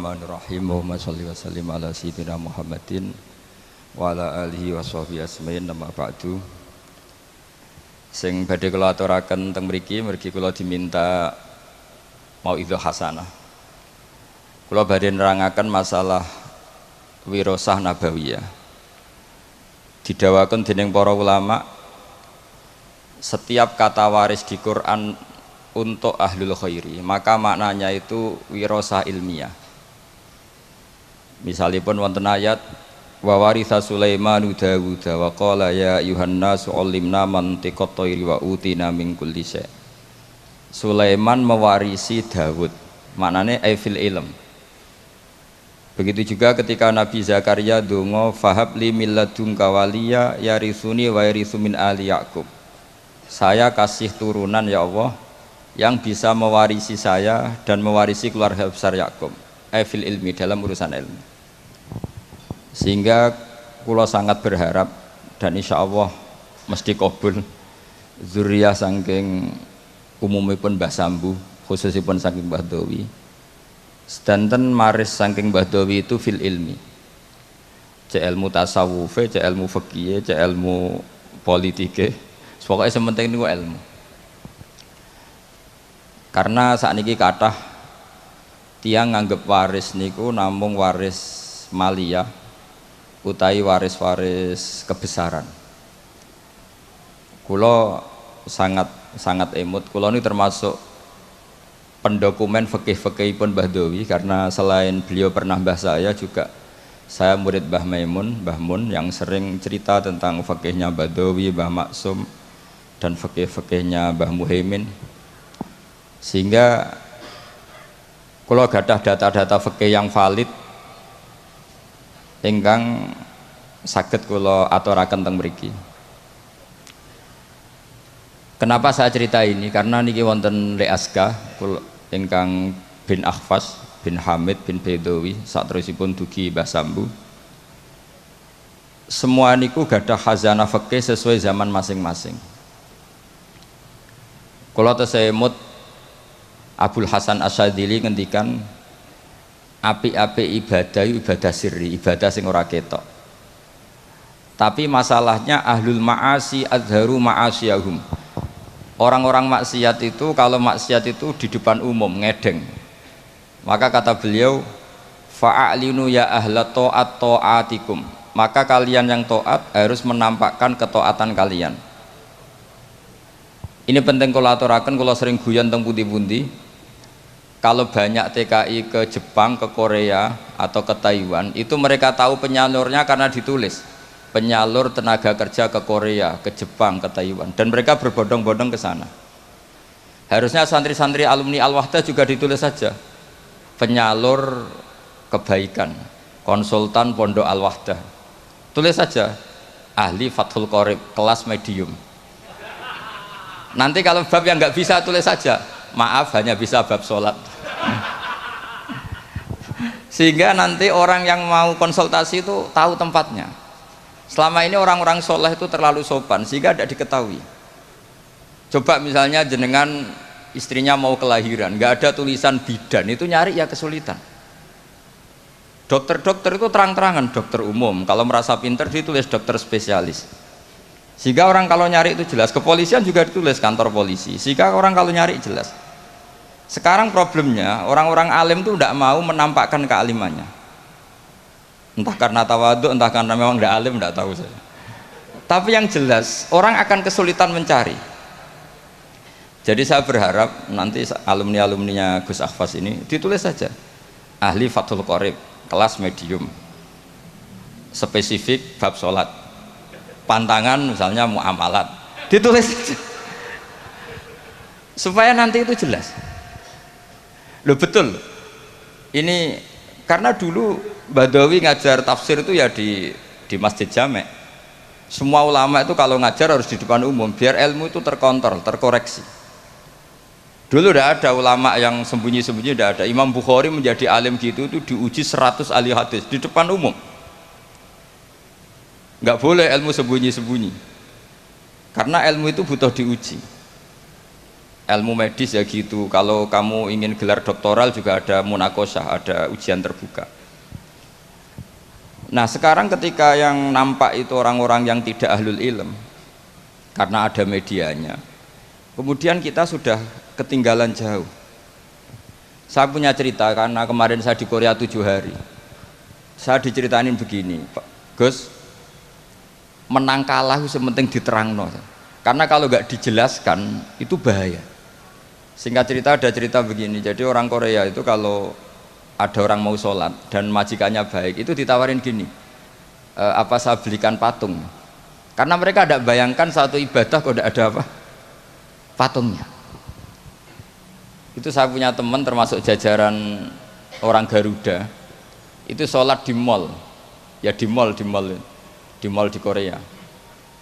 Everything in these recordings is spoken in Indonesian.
Bismillahirrahmanirrahim. Allahumma sholli wa sallim ala sayyidina Muhammadin wa ala alihi wa sahbihi asmain. Nama ba'du. Sing badhe kula aturaken teng mriki kula diminta mauidhah hasanah. Kula badhe nerangaken masalah wirasah nabawiyah. Didawaken dening para ulama, setiap kata waris di Quran untuk ahlul khairi, maka maknanya itu wirasah ilmiah. Misalipun wonten ayat wa waritha Sulaimanu Dawuda wa qala ya ayyuhan nasu 'allimna mantiqat thairi wa utina min kulli syai'. Sulaiman mewarisi Dawud, maknanya fil ilm. Begitu juga ketika Nabi Zakaria donga fahabli min ladunka waliya yarithuni wa yarithu min ali Yaqub. Saya kasih turunan ya Allah yang bisa mewarisi saya dan mewarisi keluarga besar Yakub, fil ilmi, dalam urusan ilmu. Sehingga kula sangat berharap dan insya Allah mesti kabul zuriyah saking umumipun Mbah Sambu, khususipun saking Mbah Dawi, sedanten maris saking Mbah Dawi itu fil ilmi, cek ilmu tasawufe, cek ilmu fikih, cek ilmu politike, pokoknya sementing niku ilmu. Karena saat ini kathah tiang nganggep waris niku namung waris maliyah utawi waris-waris kebesaran. Kula sangat emut, kula ini termasuk pendokumen fikih-fikihipun Mbah Dawi, karena selain beliau pernah mbah saya juga saya murid Mbah Mun yang sering cerita tentang fikihnya Mbah Dawi, Mbah Maksum dan fikih-fikihnya Mbah Muhaimin. Sehingga kalau gadah data-data fikih yang valid ingkang saged kula aturaken teng mriki. Kenapa saya cerita ini? Karena niki wonten Le Aska ingkang bin Akhfas bin Hamid bin Bedawi saterusipun dugi Mbah Sambu. Semua niku gadah khazanah fikih sesuai zaman masing-masing. Kula tesemut Abul Hasan Asyadzili ngendikan api-api ibadah sirri, ibadah sing ora ketok. Tapi masalahnya ahlul ma'asi adharu ma'asiyahum. Orang-orang maksiat itu kalau maksiat itu di depan umum ngedeng. Maka kata beliau fa'alinu ya ahla ta'at ta'atikum. Maka kalian yang taat harus menampakkan ketaatan kalian. Ini penting kalau aturaken, kalau sering guyon teng pundi-pundi. Kalau banyak TKI ke Jepang, ke Korea atau ke Taiwan, itu mereka tahu penyalurnya karena ditulis penyalur tenaga kerja ke Korea, ke Jepang, ke Taiwan, dan mereka berbondong-bondong ke sana. Harusnya santri-santri alumni Al-Wahdah juga ditulis saja penyalur kebaikan, konsultan pondok Al-Wahdah, tulis saja ahli Fathul Qorib kelas medium. Nanti kalau bab yang nggak bisa tulis saja maaf hanya bisa bab sholat. Sehingga nanti orang yang mau konsultasi itu tahu tempatnya. Selama ini orang-orang soleh itu terlalu sopan sehingga tidak diketahui. Coba misalnya jenengan istrinya mau kelahiran, nggak ada tulisan bidan, itu nyari ya kesulitan. Dokter-dokter itu terang-terangan dokter umum, kalau merasa pinter ditulis dokter spesialis. Sehingga orang kalau nyari itu jelas. Kepolisian juga ditulis kantor polisi, sehingga orang kalau nyari jelas. Sekarang problemnya orang-orang alim itu tidak mau menampakkan kealimannya, entah karena tawaduk, entah karena memang tidak alim, tidak tahu saya. Tapi yang jelas orang akan kesulitan mencari. Jadi saya berharap nanti alumni-alumninya Gus Akhfas ini ditulis saja ahli Fathul Qorib kelas medium, spesifik bab sholat, pantangan misalnya muamalat, ditulis saja supaya nanti itu jelas. Loh betul, ini karena dulu Badawi ngajar tafsir itu ya di Masjid Jamek. Semua ulama itu kalau ngajar harus di depan umum biar ilmu itu terkontrol, terkoreksi. Dulu tidak ada ulama yang sembunyi-sembunyi, tidak ada. Imam Bukhari menjadi alim gitu itu diuji 100 ahli hadis di depan umum. Nggak boleh ilmu sembunyi-sembunyi, karena ilmu itu butuh diuji. ilmu medis ya gitu. Kalau kamu ingin gelar doktoral juga ada munakosah, ada ujian terbuka. Nah sekarang ketika yang nampak itu orang-orang yang tidak ahlul ilm, karena ada medianya, kemudian kita sudah ketinggalan jauh. Saya punya cerita karena kemarin saya di Korea 7 hari. Saya diceritain begini, Pak Gus, menang kalah itu sementing diterangno. Karena kalau nggak dijelaskan itu bahaya. Singkat cerita ada cerita begini, jadi orang Korea itu kalau ada orang mau sholat dan majikannya baik itu ditawarin gini, apa saya belikan patung, karena mereka tidak bayangkan satu ibadah kok tidak ada apa patungnya. Itu saya punya teman termasuk jajaran orang Garuda itu sholat di mall, ya di mall di Korea.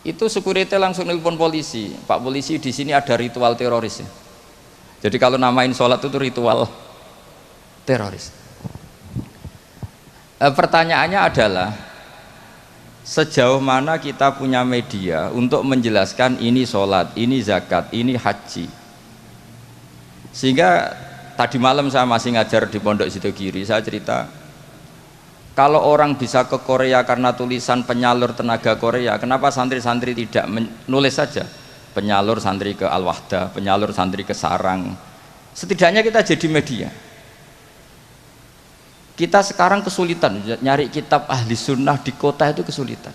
Itu security langsung nelpon polisi, Pak polisi di sini ada ritual teroris ya. Jadi kalau namain sholat itu ritual teroris. Pertanyaannya adalah sejauh mana kita punya media untuk menjelaskan ini sholat, ini zakat, ini haji. Sehingga tadi malam saya masih ngajar di Pondok Sidogiri, saya cerita kalau orang bisa ke Korea karena tulisan penyalur tenaga Korea, kenapa santri-santri tidak menulis saja penyalur santri ke Al-Wahdah, penyalur santri ke Sarang. Setidaknya kita jadi media. Kita sekarang kesulitan nyari kitab ahli sunnah di kota, itu kesulitan.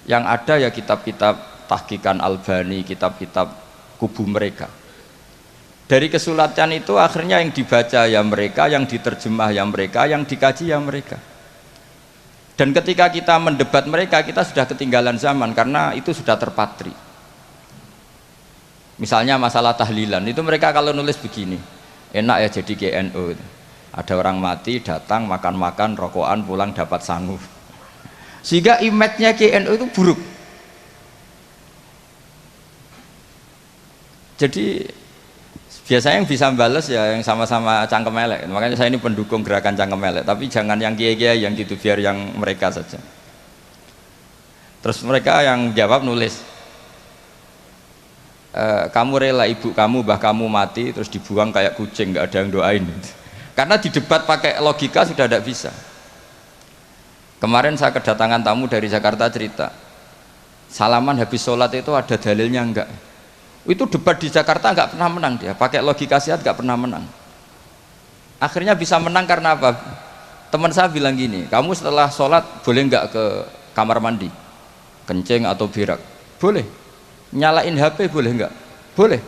Yang ada ya kitab-kitab tahqiqan Albani, kitab-kitab kubu mereka. Dari kesulitan itu akhirnya yang dibaca ya mereka, yang diterjemah ya mereka, yang dikaji ya mereka. Dan ketika kita mendebat mereka, kita sudah ketinggalan zaman karena itu sudah terpatri. Misalnya masalah tahlilan, itu mereka kalau nulis begini, enak ya jadi GNU. Ada orang mati, datang, makan-makan, rokokan, pulang dapat sangu. Sehingga image-nya GNU itu buruk. Jadi biasanya yang bisa balas ya yang sama-sama cangkem elek. Makanya saya ini pendukung gerakan cangkem elek, tapi jangan yang kiai-kiai yang gitu, biar yang mereka saja. Terus mereka yang jawab nulis, kamu rela ibu kamu, mbah kamu mati terus dibuang kayak kucing, nggak ada yang doain. Karena di debat pakai logika sudah tidak bisa. Kemarin saya kedatangan tamu dari Jakarta cerita, salaman habis sholat itu ada dalilnya enggak? Itu debat di Jakarta nggak pernah menang dia, pakai logika sehat nggak pernah menang. Akhirnya bisa menang karena apa? Teman saya bilang gini, kamu setelah sholat boleh nggak ke kamar mandi, kencing atau berak? Boleh. Nyalain HP boleh nggak? Boleh.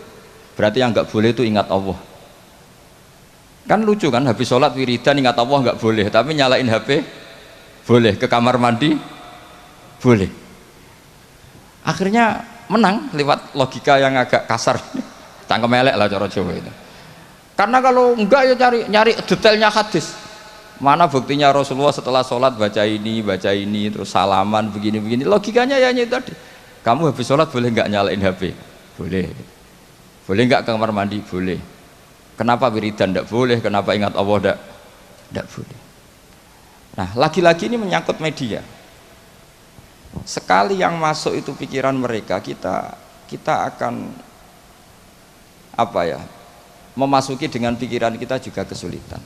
Berarti yang nggak boleh itu ingat Allah. Kan lucu kan, habis sholat wiridan ingat Allah nggak boleh, tapi nyalain HP boleh, ke kamar mandi boleh. Akhirnya menang lewat logika yang agak kasar, cangkem elek lah cara Jawa itu. Karena kalau enggak ya nyari detailnya hadis. Mana buktinya Rasulullah setelah sholat baca ini, terus salaman begini-begini. Logikanya ya itu tadi. Kamu habis sholat boleh nggak nyalain HP? Boleh. Boleh nggak ke kamar mandi? Boleh. Kenapa wiridan tidak boleh? Kenapa ingat Allah tidak boleh? Nah, lagi-lagi ini menyangkut media. Sekali yang masuk itu pikiran mereka, kita akan apa ya? Memasuki dengan pikiran kita juga kesulitan.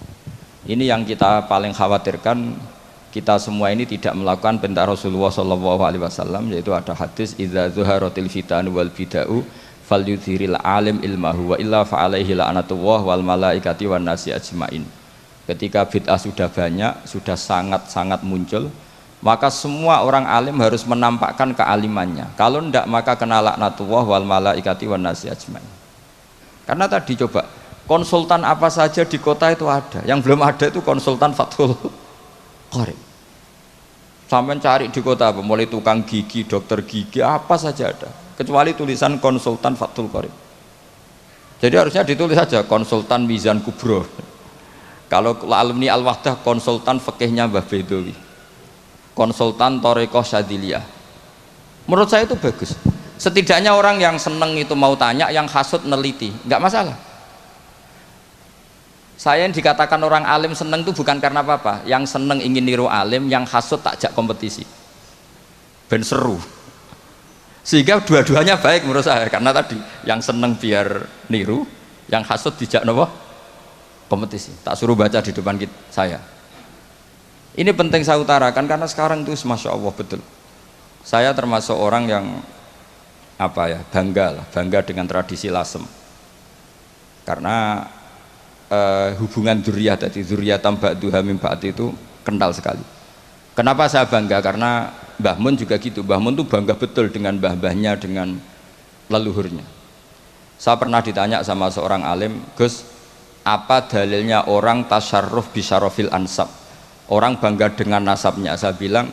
Ini yang kita paling khawatirkan. Kita semua ini tidak melakukan perintah Rasulullah SAW, yaitu ada hadis idza zuharatil fitan wal bid'u falyudhiril alim ilmahu wa illa fa'alaihi la'natullah wal malaikati wan nasi ajmain. Ketika bid'ah sudah banyak, sudah sangat-sangat muncul, maka semua orang alim harus menampakkan kealimannya. Kalau tidak maka kena laknatullah wal malaikati wan nasi ajmain. Karena tadi coba konsultan apa saja di kota itu ada, yang belum ada itu konsultan Fathul Qorib. Sampai cari di kota apa, mulai tukang gigi, dokter gigi, apa saja ada, kecuali tulisan konsultan Fathul Qorib. Jadi harusnya ditulis saja konsultan Mizan Kubro. Kalau alumni Al-Wahdah konsultan fikihnya Mbah Bedowi, konsultan Thariqah Syadziliyah. Menurut saya itu bagus. Setidaknya orang yang seneng itu mau tanya, yang hasud neliti, nggak masalah. Saya yang dikatakan orang alim seneng itu bukan karena apa-apa. Yang seneng ingin niru alim, yang hasud takjak kompetisi. Ben seru. Sehingga dua-duanya baik menurut saya. Karena tadi yang seneng biar niru, Yang hasud dijak nopo kompetisi. Tak suruh baca di depan saya. Ini penting saya utarakan karena sekarang itu masya Allah betul. Saya termasuk orang yang bangga dengan tradisi lasem. Karena hubungan dzurriyyah tadi, dzurriyyatan ba'duha min ba'd itu kental sekali. Kenapa saya bangga? Karena Mbah Mun juga gitu. Mbah Mun tuh bangga betul dengan mbah-mbahnya, dengan leluhurnya. Saya pernah ditanya sama seorang alim, Gus, apa dalilnya orang tasyarruf bisyarofil ansab? Orang bangga dengan nasabnya. Saya bilang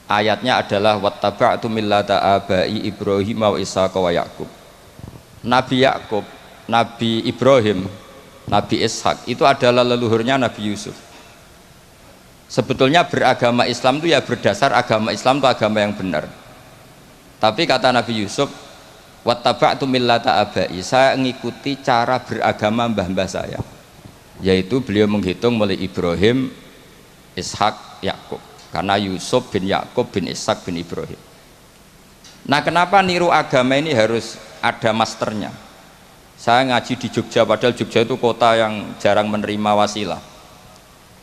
ayatnya adalah wattaba'tu millata abai Ibrahim wa Ishaq wa Yaqub. Nabi Yakub, Nabi Ibrahim, Nabi Ishak itu adalah leluhurnya Nabi Yusuf. Sebetulnya beragama Islam itu ya berdasar agama Islam itu agama yang benar. Tapi kata Nabi Yusuf, wattaba'tu millata abai, saya mengikuti cara beragama mbah-mbah saya. Yaitu beliau menghitung mulai Ibrahim, Ishak, Yakub. Karena Yusuf bin Yakub bin Ishak bin Ibrahim. Nah, kenapa niru agama ini harus ada masternya? Saya ngaji di Jogja, padahal Jogja itu kota yang jarang menerima wasilah.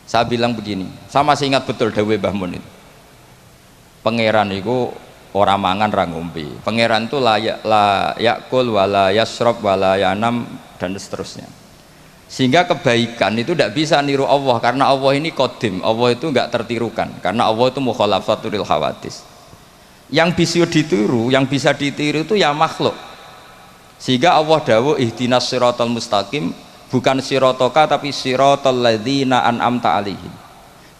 Saya bilang begini, saya masih ingat betul dawuh Mbah Mun itu. Pangeran itu ora mangan ra ngombe. Pangeran itu la yakul wala yasrob wala yanam dan seterusnya. Sehingga kebaikan itu tidak bisa niru Allah karena Allah ini qadim, Allah itu enggak tertirukan karena Allah itu mukhalafatul hawadis. Yang bisa ditiru, yang bisa ditiru itu ya makhluk. Sehingga Allah dawuh ihdinas siratal mustaqim, bukan sirotoka tapi siratal ladzina an'amta alaihim.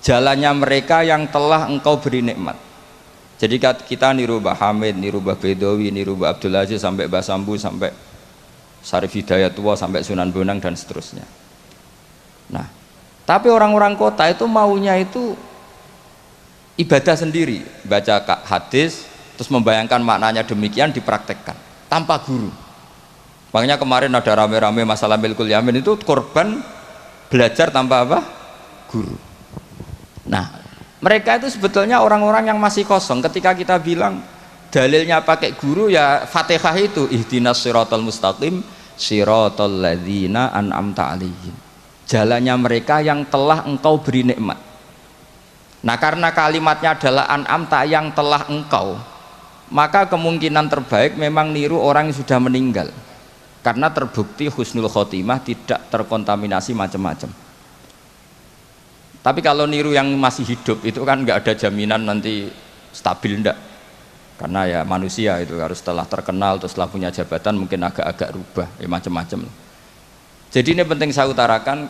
Jalannya mereka yang telah engkau beri nikmat. Jadi kita niru Mbah Hamid, niru Mbah Bedowi, niru Mbah Abdul Aziz sampai Mbah Sambu sampai Syarif Hidayatullah sampai Sunan Bonang dan seterusnya. Nah, tapi orang-orang kota itu maunya itu ibadah sendiri, baca hadis terus membayangkan maknanya demikian dipraktekkan tanpa guru. Makanya kemarin ada rame-rame masalah milkul yamin itu korban belajar tanpa apa? Guru. Nah, mereka itu sebetulnya orang-orang yang masih kosong. Ketika kita bilang dalilnya pakai guru ya Fatihah itu ihdinas siratal mustaqim siratal ladzina an'amta alaihim. Jalannya mereka yang telah engkau beri nikmat. Nah, karena kalimatnya adalah an'amta yang telah engkau, maka kemungkinan terbaik memang niru orang yang sudah meninggal. Karena terbukti husnul khotimah tidak terkontaminasi macam-macam. Tapi kalau niru yang masih hidup itu kan nggak ada jaminan nanti stabil enggak. Karena ya manusia itu harus setelah terkenal terus setelah punya jabatan mungkin agak-agak rubah ya macam-macam. Jadi ini penting saya utarakan,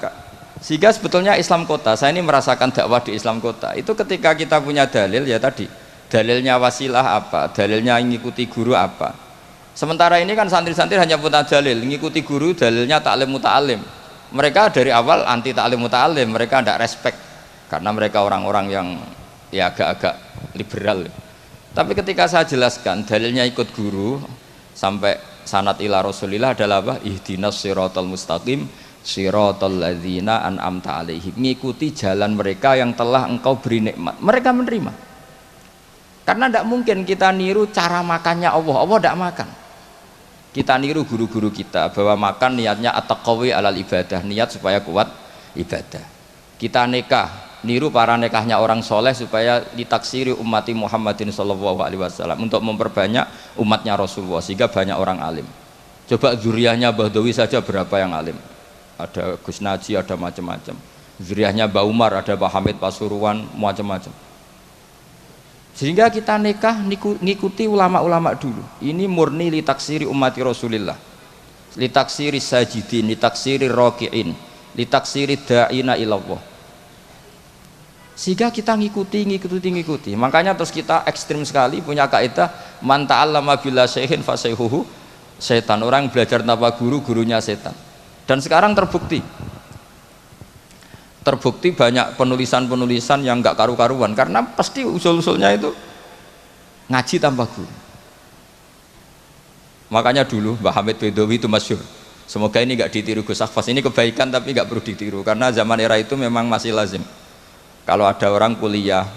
sehingga sebetulnya Islam kota, saya ini merasakan dakwah di Islam kota itu ketika kita punya dalil ya tadi dalilnya wasilah apa, dalilnya mengikuti guru apa. Sementara ini kan santri-santri hanya punya dalil mengikuti guru, dalilnya taklim muta'alim. Mereka dari awal anti taklim muta'alim, mereka tidak respect karena mereka orang-orang yang ya agak-agak liberal. Tapi ketika saya jelaskan dalilnya ikut guru sampai sanad ila Rasulillah adalah apa? Ihdinas siratal mustaqim siratal ladzina an'amta alaihim. Mengikuti jalan mereka yang telah engkau beri nikmat. Mereka menerima. Karena tidak mungkin kita niru cara makannya Allah. Allah tidak makan. Kita niru guru-guru kita bahwa makan niatnya at-taqawi alal ibadah, niat supaya kuat ibadah. Kita nikah, niru para nikahnya orang soleh supaya ditaksiri ummati Muhammadin sallallahu alaihi wasallam, untuk memperbanyak umatnya Rasulullah sehingga banyak orang alim. Coba zuriyahnya Mbah Dawi saja berapa yang alim, ada Gus Naji, ada macam-macam. Zuriyahnya Mbah Umar, ada Mbah Hamid Pasuruan, macam-macam. Sehingga kita nikah ngikuti ulama-ulama dulu. Ini murni litaksiri ummati Rasulillah, litaksiri sajidin, litaksiri raki'in, litaksiri da'ina ilallah. Sehingga kita ngikuti. Makanya terus kita ekstrim sekali punya kaidah man ta'allama bila syaihin fasayhuhu setan. Orang belajar tanpa guru, gurunya setan. Dan sekarang terbukti banyak penulisan-penulisan yang nggak karu-karuan karena pasti usul-usulnya itu ngaji tanpa guru. Makanya dulu Mbah Hamid Bedowi itu masyhur. Semoga ini nggak ditiru Gus Akhfas. Ini kebaikan tapi nggak perlu ditiru karena zaman era itu memang masih lazim. Kalau ada orang kuliah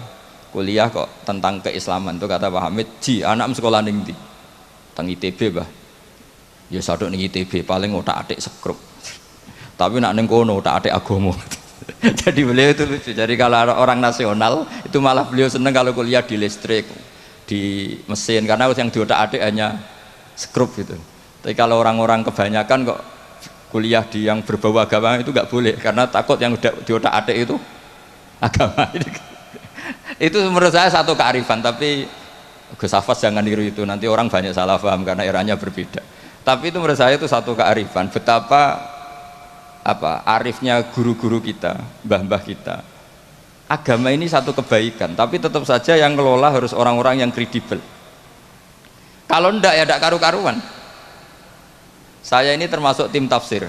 kok tentang keislaman itu kata Pak Hamid, ji anak sekolah ning ndi? Teng ITB bah. Ya sadok ning ITB paling otak-atik sekrup. Tapi nak ning kono otak-atik agama. Jadi beliau itu lucu. Jadi kalau orang nasional itu malah beliau seneng kalau kuliah di listrik, di mesin, karena yang di otak-atik hanya sekrup gitu. Tapi kalau orang-orang kebanyakan kok kuliah di yang berbau agama itu nggak boleh, karena takut yang udah di otak-atik itu agama. Itu menurut saya satu kearifan, tapi Gus Hafaz jangan niru itu, nanti orang banyak salah paham karena eranya berbeda. Tapi itu menurut saya itu satu kearifan, betapa arifnya guru-guru kita, mbah-mbah kita. Agama ini satu kebaikan, tapi tetap saja yang ngelola harus orang-orang yang kredibel. Kalau ndak ya ndak karu-karuan. Saya ini termasuk tim tafsir.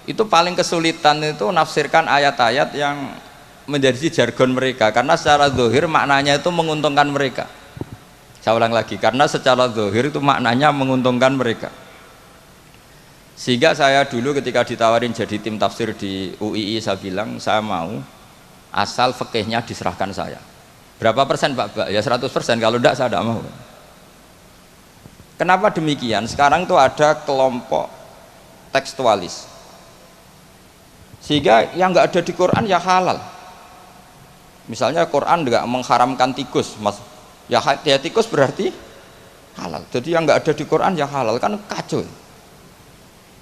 Itu paling kesulitan itu nafsirkan ayat-ayat yang menjadi jargon mereka, karena secara zahir maknanya itu menguntungkan mereka. Saya ulang lagi, karena secara zahir itu maknanya menguntungkan mereka. Sehingga saya dulu ketika ditawarin jadi tim tafsir di UII, saya bilang saya mau asal fikihnya diserahkan saya. Berapa persen Pak? Ya 100%, kalau enggak saya tidak mau. Kenapa demikian? Sekarang tuh ada kelompok tekstualis, sehingga yang enggak ada di Quran ya halal. Misalnya Quran enggak mengharamkan tikus, mas, ya tikus berarti halal. Jadi yang enggak ada di Quran ya halal, kan kacau.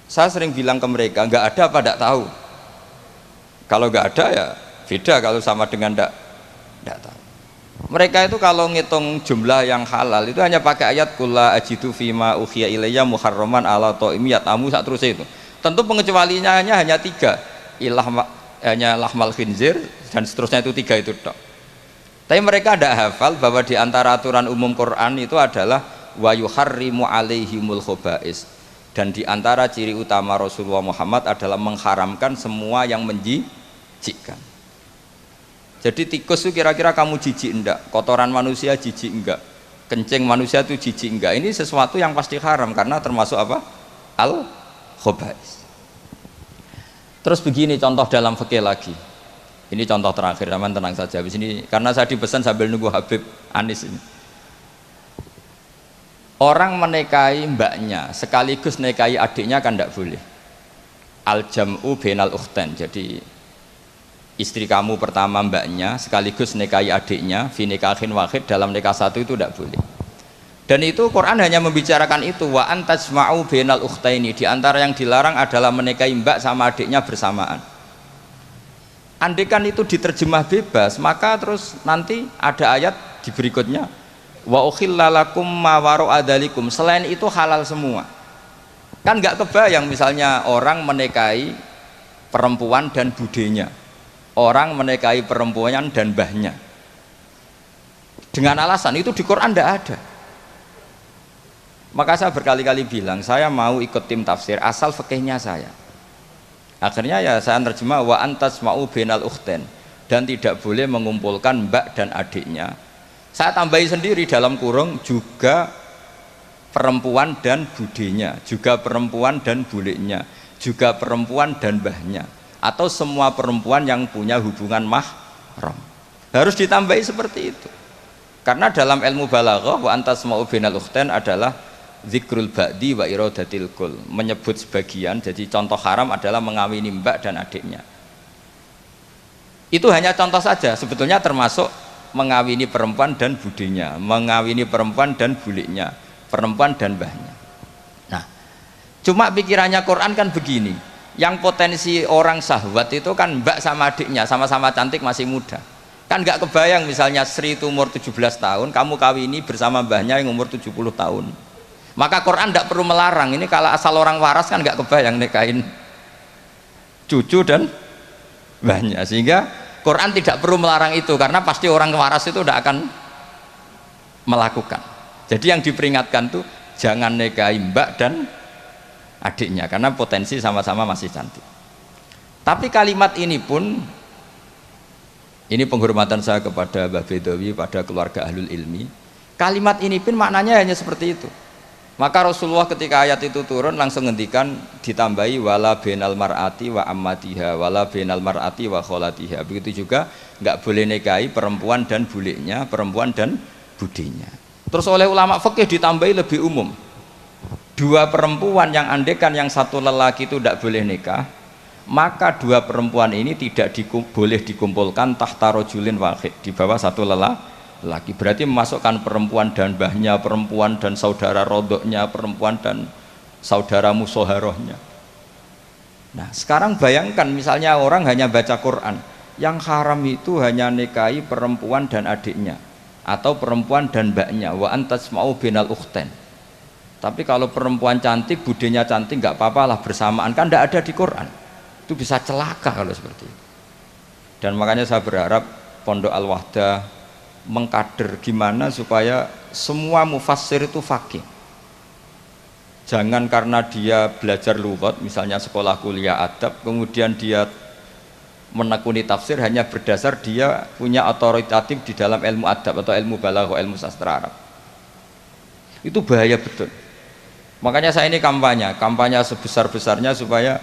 Saya sering bilang ke mereka, nggak ada apa tidak tahu. Kalau nggak ada ya beda kalau sama dengan tidak tahu. Mereka itu kalau ngitung jumlah yang halal itu hanya pakai ayat kulla ajidu fima ukhiya ilayya muharraman ala ta'imi yatamu sak terus itu. Tentu pengecualiannya hanya 3, hanya lahmal khinzir dan seterusnya, itu 3 itu tok. Tapi mereka tidak hafal bahwa di antara aturan umum Quran itu adalah wa yuharrimu alaihimul khobais. Dan di antara ciri utama Rasulullah Muhammad adalah mengharamkan semua yang menjijikkan. Jadi tikus itu kira-kira kamu jijik enggak? Kotoran manusia jijik enggak? Kencing manusia itu jijik enggak? Ini sesuatu yang pasti haram karena termasuk apa? Al-khobais. Terus begini contoh dalam fikih lagi. Ini contoh terakhir, teman tenang saja. Di sini karena saya dipesan sambil nunggu Habib Anis ini. Orang menikahi mbaknya sekaligus nikahi adiknya kan tidak boleh. Al-jam'u bainal ukhtain. Jadi istri kamu pertama mbaknya sekaligus nikahi adiknya fi nikahin wahid, dalam nikah satu itu tidak boleh. Dan itu Quran hanya membicarakan itu, wa antajma'u bainal ukhtaini. Di antara yang dilarang adalah menikahi mbak sama adiknya bersamaan. Andaikan itu diterjemah bebas, maka terus nanti ada ayat di berikutnya wa ukhillalakum ma waro'adalikum, selain itu halal semua. Kan nggak kebayang misalnya orang menikahi perempuan dan budenya, orang menikahi perempuan dan mbahnya, dengan alasan itu di Quran tidak ada. Maka saya berkali-kali bilang saya mau ikut tim tafsir asal fikihnya saya. Akhirnya ya saya terjemah wa antasma'u bainal ukhtain, dan tidak boleh mengumpulkan mbak dan adiknya. Saya tambahi sendiri dalam kurung juga perempuan dan budenya, juga perempuan dan bulenya, juga perempuan dan mbahnya, atau semua perempuan yang punya hubungan mahram. Harus ditambahi seperti itu. Karena dalam ilmu balaghah wa antasma'u bainal ukhtain adalah zikrul ba'di wa iradatil kul, menyebut sebagian. Jadi contoh haram adalah mengawini mbak dan adiknya. Itu hanya contoh saja, sebetulnya termasuk mengawini perempuan dan budenya, mengawini perempuan dan buliknya, perempuan dan mbahnya. Nah, cuma pikirannya Quran kan begini, yang potensi orang syahwat itu kan mbak sama adiknya, sama-sama cantik masih muda. Kan nggak kebayang misalnya Sri itu umur 17 tahun, kamu kawini bersama mbahnya yang umur 70 tahun. Maka Quran tidak perlu melarang. Ini kalau asal orang waras kan nggak kebayang nikahin cucu dan mbahnya, sehingga Quran tidak perlu melarang itu, karena pasti orang waras itu tidak akan melakukan. Jadi yang diperingatkan tuh jangan nikahi mbak dan adiknya karena potensi sama-sama masih cantik. Tapi kalimat ini pun, ini penghormatan saya kepada Mbah Bedawi, pada keluarga ahlul ilmi, kalimat ini pun maknanya hanya seperti itu. Maka Rasulullah ketika ayat itu turun langsung ngendikan, ditambahi wala bainal mar'ati wa ammatiha wala bainal mar'ati wa kholatiha. Begitu juga nggak boleh nikahi perempuan dan buliknya, perempuan dan budinya. Terus oleh ulama fikih ditambahi lebih umum, Dua perempuan yang andekan yang satu lelaki itu tidak boleh nikah, maka dua perempuan ini tidak boleh dikumpulkan tahta rajulin wahid, di bawah satu lelaki. Berarti memasukkan perempuan dan mbahnya, perempuan dan saudara rodoknya, perempuan dan saudara musoharohnya. Nah sekarang bayangkan misalnya orang hanya baca Quran, yang haram itu hanya nikahi perempuan dan adiknya atau perempuan dan mbaknya, wa antasma'u binal ukhten. Tapi kalau perempuan cantik, budenya cantik, nggak apa-apa lah bersamaan, kan tidak ada di Quran. Itu bisa celaka kalau seperti itu. Dan makanya saya berharap Pondok Al-Wahdah mengkader gimana supaya semua mufassir itu faqih. Jangan karena dia belajar lughat, misalnya sekolah kuliah adab, kemudian dia menekuni tafsir hanya berdasar dia punya otoritatif di dalam ilmu adab atau ilmu balaghah, ilmu sastra Arab. Itu bahaya betul. Makanya saya ini kampanye sebesar-besarnya supaya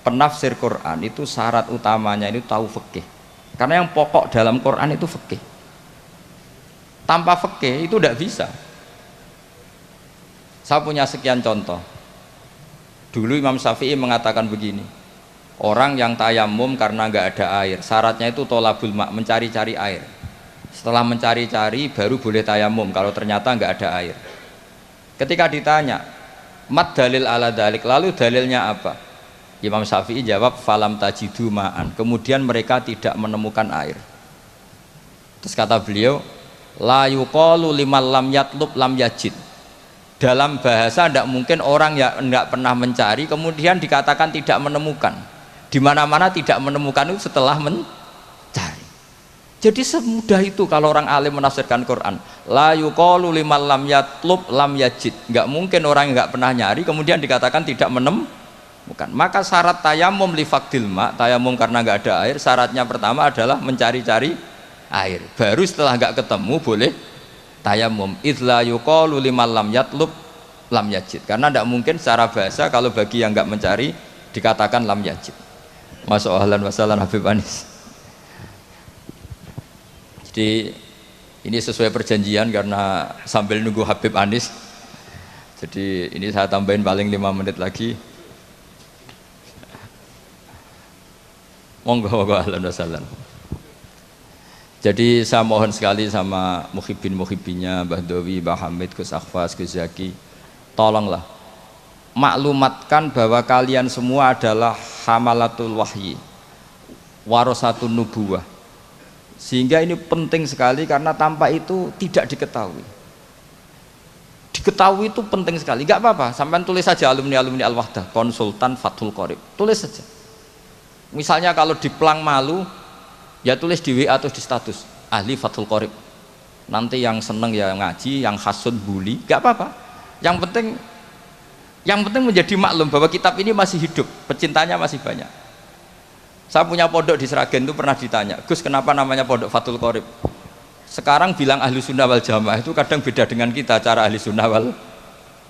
penafsir Quran itu syarat utamanya itu tahu fikih. Karena yang pokok dalam Quran itu fikih. Tanpa fikih itu tidak bisa. Saya punya sekian contoh. Dulu Imam Syafi'i mengatakan begini, orang yang tayamum karena nggak ada air, syaratnya itu tolabul ma', mencari-cari air. Setelah mencari-cari baru boleh tayamum kalau ternyata nggak ada air. Ketika ditanya mat dalil ala dalik, lalu dalilnya apa? Imam Syafi'i jawab falam tajidu ma'an, kemudian mereka tidak menemukan air. Terus kata beliau la yuqalu liman lam yatlub lam yajid. Dalam bahasa tidak mungkin orang yang tidak pernah mencari kemudian dikatakan tidak menemukan. Di mana-mana tidak menemukan itu setelah mencari. Jadi semudah itu kalau orang alim menafsirkan Quran. La yuqalu liman lam yatlub lam yajid. Enggak mungkin orang yang enggak pernah nyari kemudian dikatakan tidak menemukan. Maka syarat tayamum li faqdil ma, tayamum karena enggak ada air, syaratnya pertama adalah mencari-cari air. Baru setelah enggak ketemu boleh tayamum. Idz la yuqalu liman lam yatlub lam yajid. Karena enggak mungkin secara bahasa kalau bagi yang enggak mencari dikatakan lam yajid. Masya Allah wa sallam Habib Anis. Jadi ini sesuai perjanjian karena sambil nunggu Habib Anis. Jadi ini saya tambahin paling 5 menit lagi. Monggo ahlan wa sahlan. Jadi saya mohon sekali sama muhibbin-muhibbinya Mbah Dowi, Mbah Hamid, Gus Akhfas, Gus Zaki, tolonglah maklumatkan bahwa kalian semua adalah hamalatul wahyi, warasatun nubuwah. Sehingga ini penting sekali karena tanpa itu tidak diketahui. Diketahui itu penting sekali. Enggak apa-apa, sampai tulis saja alumni Al-Wahdah, konsultan Fathul Qorib. Tulis saja. Misalnya kalau di Plang Malu, ya tulis di WA atau di status ahli Fathul Qorib. Nanti yang seneng ya ngaji, yang hasud bully, enggak apa-apa. Yang penting menjadi maklum bahwa kitab ini masih hidup, pecintanya masih banyak. Saya punya pondok di Sragen itu pernah ditanya, Gus kenapa namanya pondok Fathul Qorib? Sekarang bilang ahli sunnah wal jamaah itu kadang beda dengan kita cara ahli sunnah wal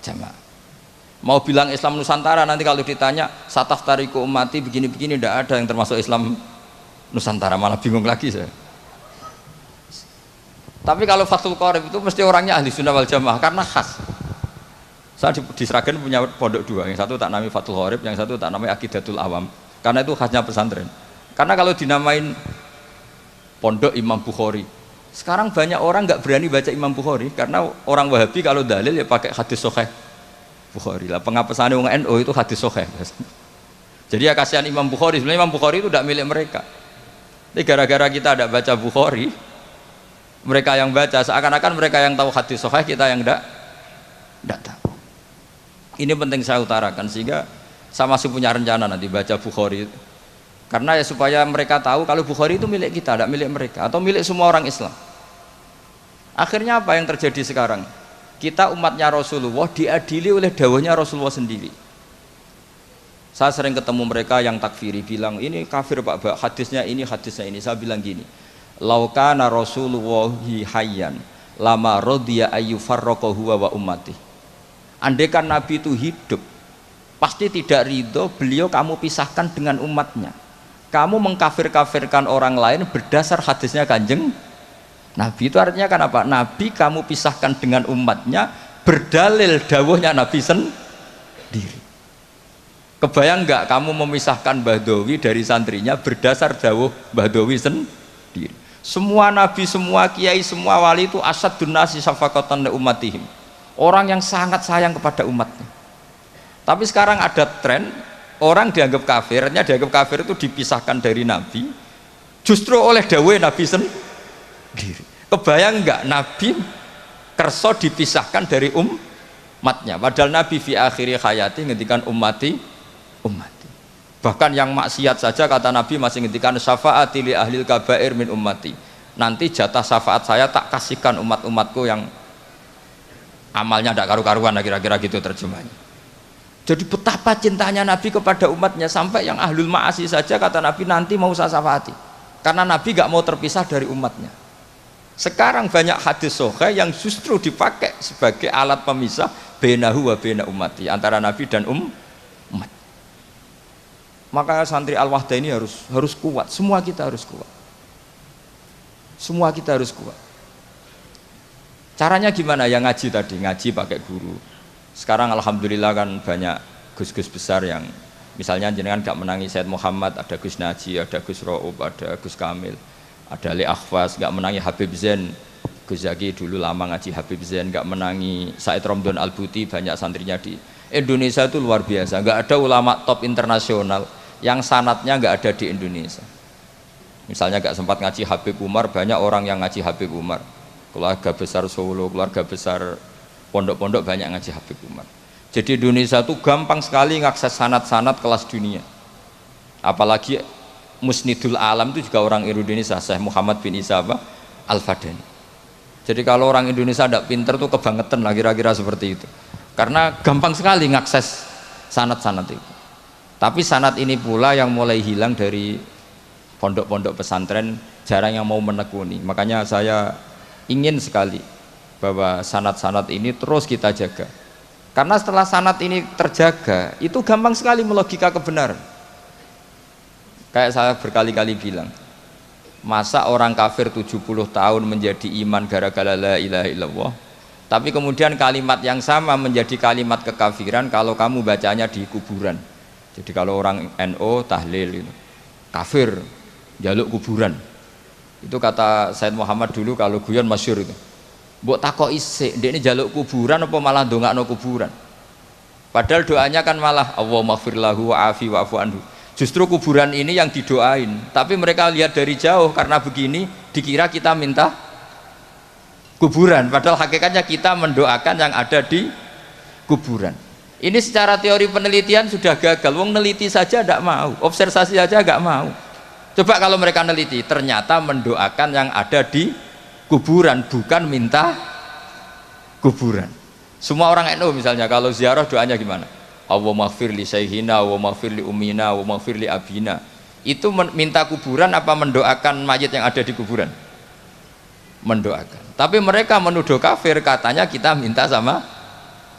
jamaah. Mau bilang Islam Nusantara nanti kalau ditanya sataf tariku ummati begini-begini tidak ada yang termasuk Islam Nusantara, malah bingung lagi saya. Tapi kalau Fathul Qorib itu mesti orangnya ahli sunnah wal jamaah karena khas. Saya di Sragen punya pondok 2, yang satu tak namai Fathul Qorib, yang satu tak namai Aqidatul Awam. Karena itu khasnya pesantren. Karena kalau dinamain pondok Imam Bukhari, sekarang banyak orang nggak berani baca Imam Bukhari karena orang Wahabi kalau dalil ya pakai hadis sahih Bukhari lah. Pengapesan orang NU itu hadis sahih. Jadi ya kasihan Imam Bukhari. Sebenarnya Imam Bukhari itu tidak milik mereka. Tapi gara-gara kita tidak baca Bukhari, mereka yang baca seakan-akan mereka yang tahu hadis sahih, kita yang tidak tahu. Ini penting saya utarakan sehingga saya masih punya rencana nanti baca Bukhari karena ya supaya mereka tahu kalau Bukhari itu milik kita, tidak milik mereka atau milik semua orang Islam. Akhirnya apa yang terjadi sekarang? Kita umatnya Rasulullah diadili oleh dawahnya Rasulullah sendiri. Saya sering ketemu mereka yang takfiri bilang ini kafir Pak, hadisnya ini. Saya bilang gini, laukana Rasulullahi hayyan lama rodiya ayyufarraqahu huwa wa ummati. Andaikan Nabi itu hidup, pasti tidak ridho beliau kamu pisahkan dengan umatnya. Kamu mengkafir-kafirkan orang lain berdasar hadisnya Kanjeng Nabi. Itu artinya kan apa? Nabi kamu pisahkan dengan umatnya berdalil dawuhnya Nabi sendiri. Kebayang nggak kamu memisahkan Mbah Dowi dari santrinya berdasar dawuh Mbah Dowi sendiri? Semua nabi, semua kiai, semua wali itu asadun nasi syafaqatan li ummatihim. Orang yang sangat sayang kepada umatnya. Tapi sekarang ada tren orang dianggap kafirnya, dianggap kafir itu dipisahkan dari nabi justru oleh dawuh Nabi sendiri. Kebayang nggak Nabi kerso dipisahkan dari umatnya, padahal Nabi fi akhiri hayati ngendikan ummati. Bahkan yang maksiat saja kata Nabi masih ngendikan syafaati li ahlil kabair min ummati. Nanti jatah syafaat saya tak kasihkan umat-umatku yang amalnya tidak karu-karuan, kira-kira gitu terjemahnya. Jadi betapa cintanya Nabi kepada umatnya sampai yang ahlul ma'asi saja kata Nabi nanti mau saya syafaati. Karena Nabi gak mau terpisah dari umatnya. Sekarang banyak hadis sahih yang justru dipakai sebagai alat pemisah bainahu wa baina ummati, antara Nabi dan umat. Maka santri Al-Wahdah ini harus kuat. Semua kita harus kuat. Semua kita harus kuat. Caranya gimana? Yang ngaji tadi, ngaji pakai guru. Sekarang alhamdulillah kan banyak gus-gus besar yang misalnya jenengan gak menangi Said Muhammad, ada Gus Naji, ada Gus Ro'ub, ada Gus Kamil, ada Ali Akhwas, gak menangi Habib Zain. Gus Zaki dulu lama ngaji Habib Zain, gak menangi Said Romdon Al-Buti, banyak santrinya di Indonesia itu luar biasa. Gak ada ulama top internasional yang sanatnya gak ada di Indonesia. Misalnya gak sempat ngaji Habib Umar, banyak orang yang ngaji Habib Umar. Keluarga besar Solo, keluarga besar pondok-pondok banyak ngaji Habib Umar. Jadi Indonesia itu gampang sekali ngakses sanat-sanat kelas dunia. Apalagi Musnidul Alam itu juga orang Indonesia, Syekh Muhammad bin Isa Al-Fadani. Jadi kalau orang Indonesia tidak pinter tuh kebangetan lah kira-kira seperti itu. Karena gampang sekali ngakses sanat-sanat itu. Tapi sanat ini pula yang mulai hilang dari pondok-pondok pesantren, jarang yang mau menekuni. Makanya saya ingin sekali bahwa sanat-sanat ini terus kita jaga. Karena setelah sanat ini terjaga, itu gampang sekali melogika kebenaran. Kayak saya berkali-kali bilang, masa orang kafir 70 tahun menjadi iman gara-gara la ilaha illallah, tapi kemudian kalimat yang sama menjadi kalimat kekafiran kalau kamu bacanya di kuburan. Jadi kalau orang NO tahlil itu kafir, jaluk kuburan. Itu kata Said Muhammad dulu kalau guyon masyhur itu. Mbok takok isik, ndek ini jaluk kuburan apa malah ndongakno kuburan. Padahal doanya kan malah Allahumma ighfir lahu wa'afi wa'fu anhu. Justru kuburan ini yang didoain, tapi mereka lihat dari jauh karena begini dikira kita minta kuburan, padahal hakikatnya kita mendoakan yang ada di kuburan. Ini secara teori penelitian sudah gagal. Wong neliti saja tidak mau, observasi saja nggak mau. Coba kalau mereka neliti, ternyata mendoakan yang ada di kuburan, bukan minta kuburan. Semua orang NU misalnya kalau ziarah doanya gimana? Allahumma ighfir li sayhina, Allahumma ighfir li ummina, Allahumma ighfir li abina. Itu minta kuburan apa mendoakan mayit yang ada di kuburan? Mendoakan. Tapi mereka menuduh kafir, katanya kita minta sama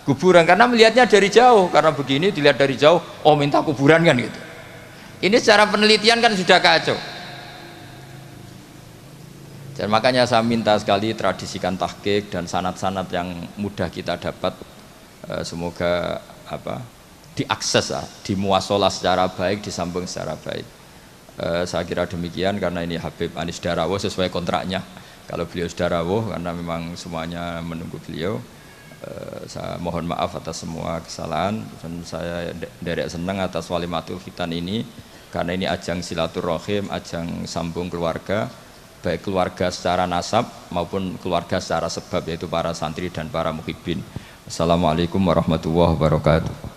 kuburan karena melihatnya dari jauh. Karena begini dilihat dari jauh, oh minta kuburan kan gitu. Ini secara penelitian kan sudah kacau. Dan makanya saya minta sekali tradisikan tahqiq dan sanad-sanad yang mudah kita dapat, semoga diakses, dimuasalah secara baik, disambung secara baik. Saya kira demikian karena ini Habib Anis Darawo sesuai kontraknya. Kalau beliau sudah rawuh karena memang semuanya menunggu beliau. Saya mohon maaf atas semua kesalahan dan saya derek senang atas walimatul khitan ini karena ini ajang silaturahim, ajang sambung keluarga, baik keluarga secara nasab maupun keluarga secara sebab, yaitu para santri dan para muhibbin. Assalamualaikum warahmatullahi wabarakatuh.